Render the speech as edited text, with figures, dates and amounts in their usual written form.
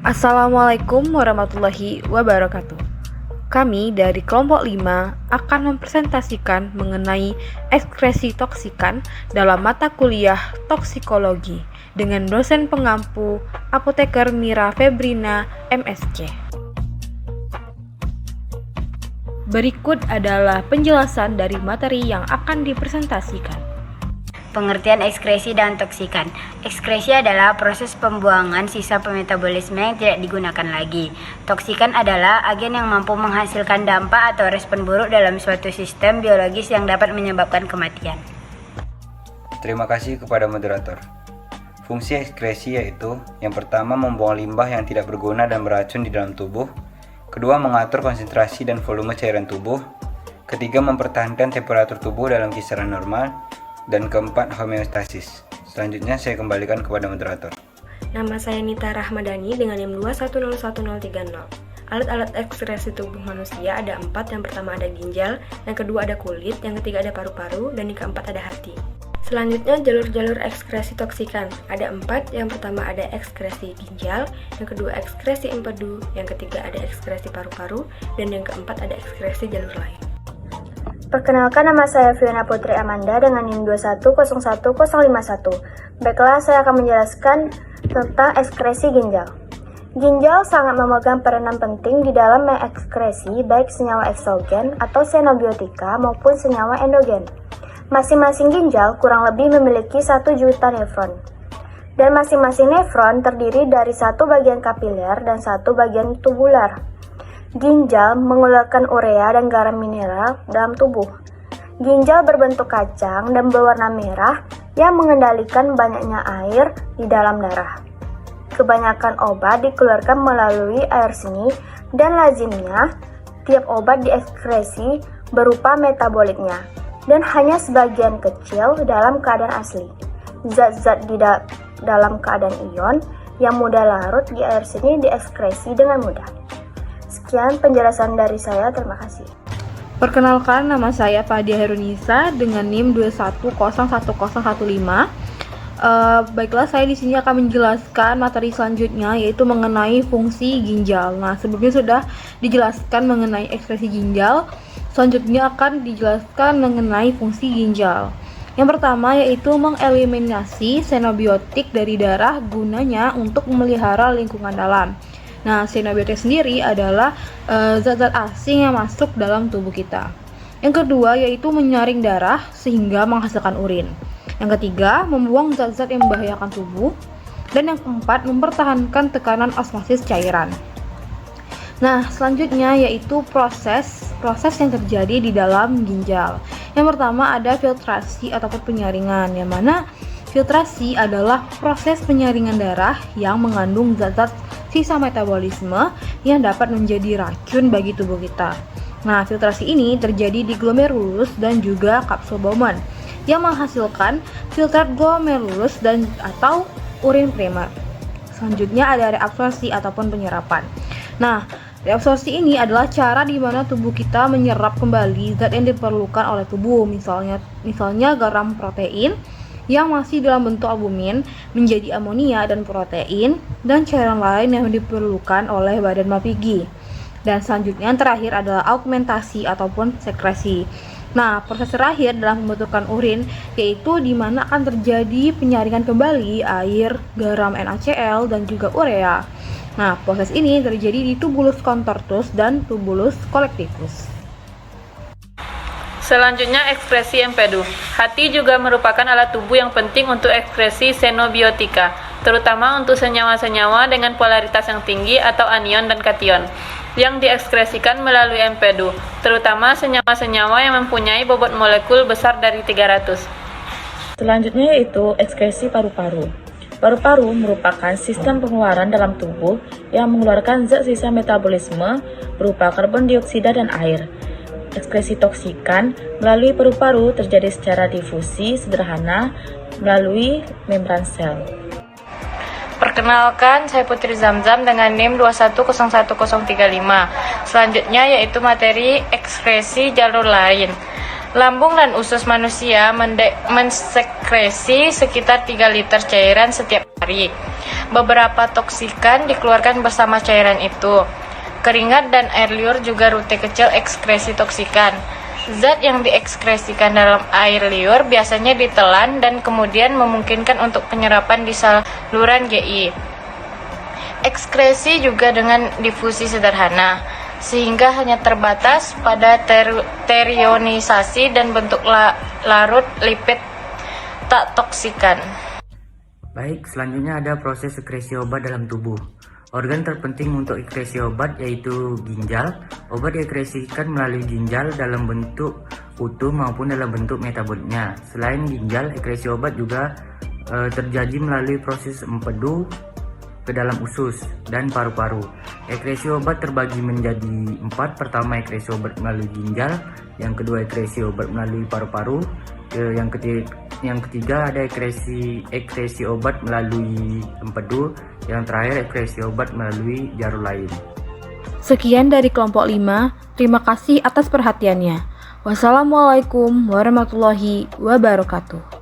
Assalamualaikum warahmatullahi wabarakatuh. Kami dari kelompok 5 akan mempresentasikan mengenai ekskresi toksikan dalam mata kuliah toksikologi dengan dosen pengampu Apoteker Mira Febrina, MSc. Berikut adalah penjelasan dari materi yang akan dipresentasikan. Pengertian ekskresi dan toksikan. Ekskresi adalah proses pembuangan sisa metabolisme yang tidak digunakan lagi. Toksikan adalah agen yang mampu menghasilkan dampak atau respon buruk dalam suatu sistem biologis yang dapat menyebabkan kematian. Terima kasih kepada moderator. Fungsi ekskresi yaitu yang pertama membuang limbah yang tidak berguna dan beracun di dalam tubuh, kedua mengatur konsentrasi dan volume cairan tubuh, ketiga mempertahankan temperatur tubuh dalam kisaran normal, dan keempat homeostasis. Selanjutnya saya kembalikan kepada moderator. Nama saya Nita Rahmadani dengan NIM 2101030. Alat-alat ekskresi tubuh manusia ada 4. Yang pertama ada ginjal, yang kedua ada kulit, yang ketiga ada paru-paru, dan yang keempat ada hati. Selanjutnya jalur-jalur ekskresi toksikan ada 4. Yang pertama ada ekskresi ginjal, yang kedua ekskresi empedu, yang ketiga ada ekskresi paru-paru, dan yang keempat ada ekskresi jalur lain. Perkenalkan, nama saya Fiona Putri Amanda dengan NIM 2101051. Baiklah, saya akan menjelaskan tentang ekskresi ginjal. Ginjal sangat memegang peranan penting di dalam mengekskresi baik senyawa eksogen atau xenobiotika maupun senyawa endogen. Masing-masing ginjal kurang lebih memiliki 1 juta nefron. Dan masing-masing nefron terdiri dari 1 bagian kapiler dan 1 bagian tubular. Ginjal mengeluarkan urea dan garam mineral dalam tubuh. Ginjal berbentuk kacang dan berwarna merah yang mengendalikan banyaknya air di dalam darah. Kebanyakan obat dikeluarkan melalui air seni dan lazimnya tiap obat diekskresi berupa metabolitnya dan hanya sebagian kecil dalam keadaan asli. Zat-zat di dalam keadaan ion yang mudah larut di air seni diekskresi dengan mudah. Sekian penjelasan dari saya, terima kasih. Perkenalkan, nama saya Fadia Herunisa dengan NIM 2101015. Baiklah, saya di sini akan menjelaskan materi selanjutnya yaitu mengenai fungsi ginjal. Nah, sebelumnya sudah dijelaskan mengenai ekskresi ginjal. Selanjutnya akan dijelaskan mengenai fungsi ginjal. Yang pertama yaitu mengeliminasi xenobiotik dari darah gunanya untuk memelihara lingkungan dalam. Nah, xenobiotik sendiri adalah zat-zat asing yang masuk dalam tubuh kita. Yang kedua yaitu menyaring darah sehingga menghasilkan urin. Yang ketiga, membuang zat-zat yang membahayakan tubuh. Dan yang keempat, mempertahankan tekanan osmosis cairan. Nah, selanjutnya yaitu proses yang terjadi di dalam ginjal. Yang pertama ada filtrasi ataupun penyaringan, yang mana filtrasi adalah proses penyaringan darah yang mengandung zat-zat sisa metabolisme yang dapat menjadi racun bagi tubuh kita. Nah, filtrasi ini terjadi di glomerulus dan juga kapsul Bowman yang menghasilkan filtrat glomerulus dan atau urin primer. Selanjutnya ada reabsorpsi ataupun penyerapan. Nah, reabsorpsi ini adalah cara di mana tubuh kita menyerap kembali zat yang diperlukan oleh tubuh, misalnya garam protein yang masih dalam bentuk albumin menjadi amonia dan protein dan cairan lain yang diperlukan oleh badan mapigi. Dan selanjutnya yang terakhir adalah augmentasi ataupun sekresi. Nah, proses terakhir dalam pembentukan urin yaitu di mana akan terjadi penyaringan kembali air, garam NaCl dan juga urea. Nah, proses ini terjadi di tubulus contortus dan tubulus collectivus. Selanjutnya, ekskresi empedu. Hati juga merupakan alat tubuh yang penting untuk ekskresi xenobiotika, terutama untuk senyawa-senyawa dengan polaritas yang tinggi atau anion dan kation, yang diekskresikan melalui empedu, terutama senyawa-senyawa yang mempunyai bobot molekul besar dari 300. Selanjutnya yaitu ekskresi paru-paru. Paru-paru merupakan sistem pengeluaran dalam tubuh yang mengeluarkan zat sisa metabolisme berupa karbon dioksida dan air. Ekskresi toksikan melalui paru-paru terjadi secara difusi sederhana melalui membran sel. Perkenalkan, saya Putri Zamzam dengan NIM 2101035. Selanjutnya yaitu materi ekskresi jalur lain. Lambung dan usus manusia mensekresi sekitar 3 liter cairan setiap hari. beberapa toksikan dikeluarkan bersama cairan itu. Keringat dan air liur juga rute kecil ekskresi toksikan. Zat yang diekskresikan dalam air liur biasanya ditelan dan kemudian memungkinkan untuk penyerapan di saluran GI. Ekskresi juga dengan difusi sederhana, sehingga hanya terbatas pada terionisasi dan bentuk larut lipid tak toksikan. Baik, selanjutnya ada proses sekresi obat dalam tubuh. Organ terpenting untuk ekskresi obat yaitu ginjal. Obat diekskresikan melalui ginjal dalam bentuk utuh maupun dalam bentuk metabolitnya. Selain ginjal, ekskresi obat juga terjadi melalui proses empedu ke dalam usus dan paru-paru. Ekskresi obat terbagi menjadi 4. Pertama, ekskresi obat melalui ginjal. Yang kedua, ekskresi obat melalui paru-paru. Yang ketiga ada ekskresi obat melalui empedu. Yang terakhir, ekskresi obat melalui jarur lain. Sekian dari kelompok 5. Terima kasih atas perhatiannya. Wassalamualaikum warahmatullahi wabarakatuh.